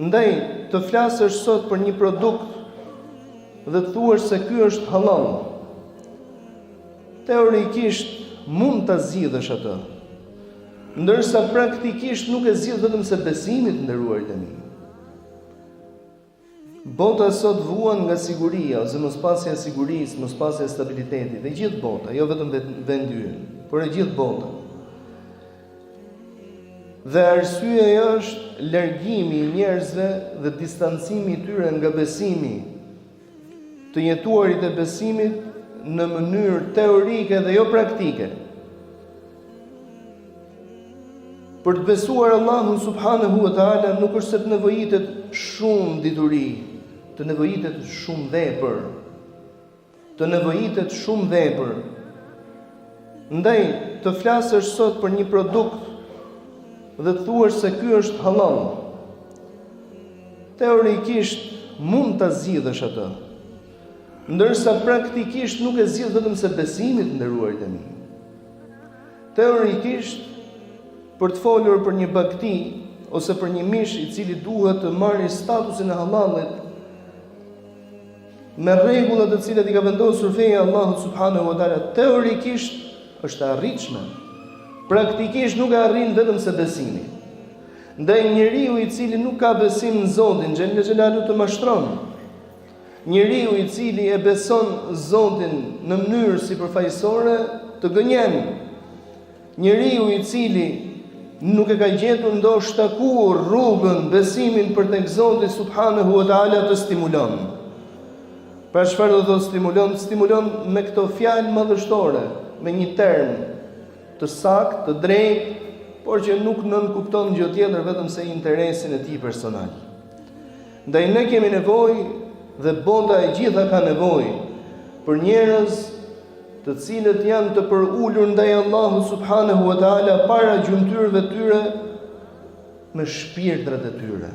Ndaj të flasësh sot për një produkt dhe të thuash se ky është halal, teorikisht mund ta zgjidhësh atë, ndërsa praktikisht nuk e zgjidh vetëm se besimi të nderuarit e mi. Bota sot vuan nga siguria, ose mospasja e sigurisë, mospasja e stabilitetit, dhe gjithë bota, jo vetëm vendi ynë, por e gjithë bota. Dhe arsyeja është largimi i njerëzve dhe distancimi i tyre nga besimi, të jetuarit e besimit në mënyrë teorike dhe jo praktike. Për të besuar Allahun subhanahu wa taala nuk është se të nevojitet shumë dituri, të nevojitet shumë vepër. Të nevojitet shumë vepër. Ndaj të flasësh sot për një produkt dhe të thuash se ky është halal, teorikisht mund ta zgjidhësh atë, ndërsa praktikisht nuk e zgjidh vetëm se besimi të nderuarit e mi. Teorikisht, për të folur për një bakti ose për një mish i cili duhet të marrë statusin e halalit me rregullat të cilat i ka vendosur feja e Allahut subhanahu wa taala, teorikisht është e arritshme. Praktikisht nuk e arrin vetëm se besimi. Ndaj njeriu i cili nuk ka besim në Zotin xhel xhelalu të mashtron. Njeriu i cili e beson Zotin në mënyrë sipërfaqësore të gënjen. Njeriu i cili nuk e ka gjetur ndoshta kur rrugën, besimin për tek Zoti subhanahu wa taala të stimulon. Pra çfarë do të stimulon? Stimulon me këto fjalë madhështore, me një term të saktë, të drejtë, por që nuk nënkupton gjë tjetër vetëm se interesin e tij personal. Ndaj ne kemi nevojë dhe bota e gjitha ka nevojë për njerëz të cilët janë të përulur ndaj Allahut subhanahu wa taala para gjymtyrëve tyre me shpirtrat e tyre.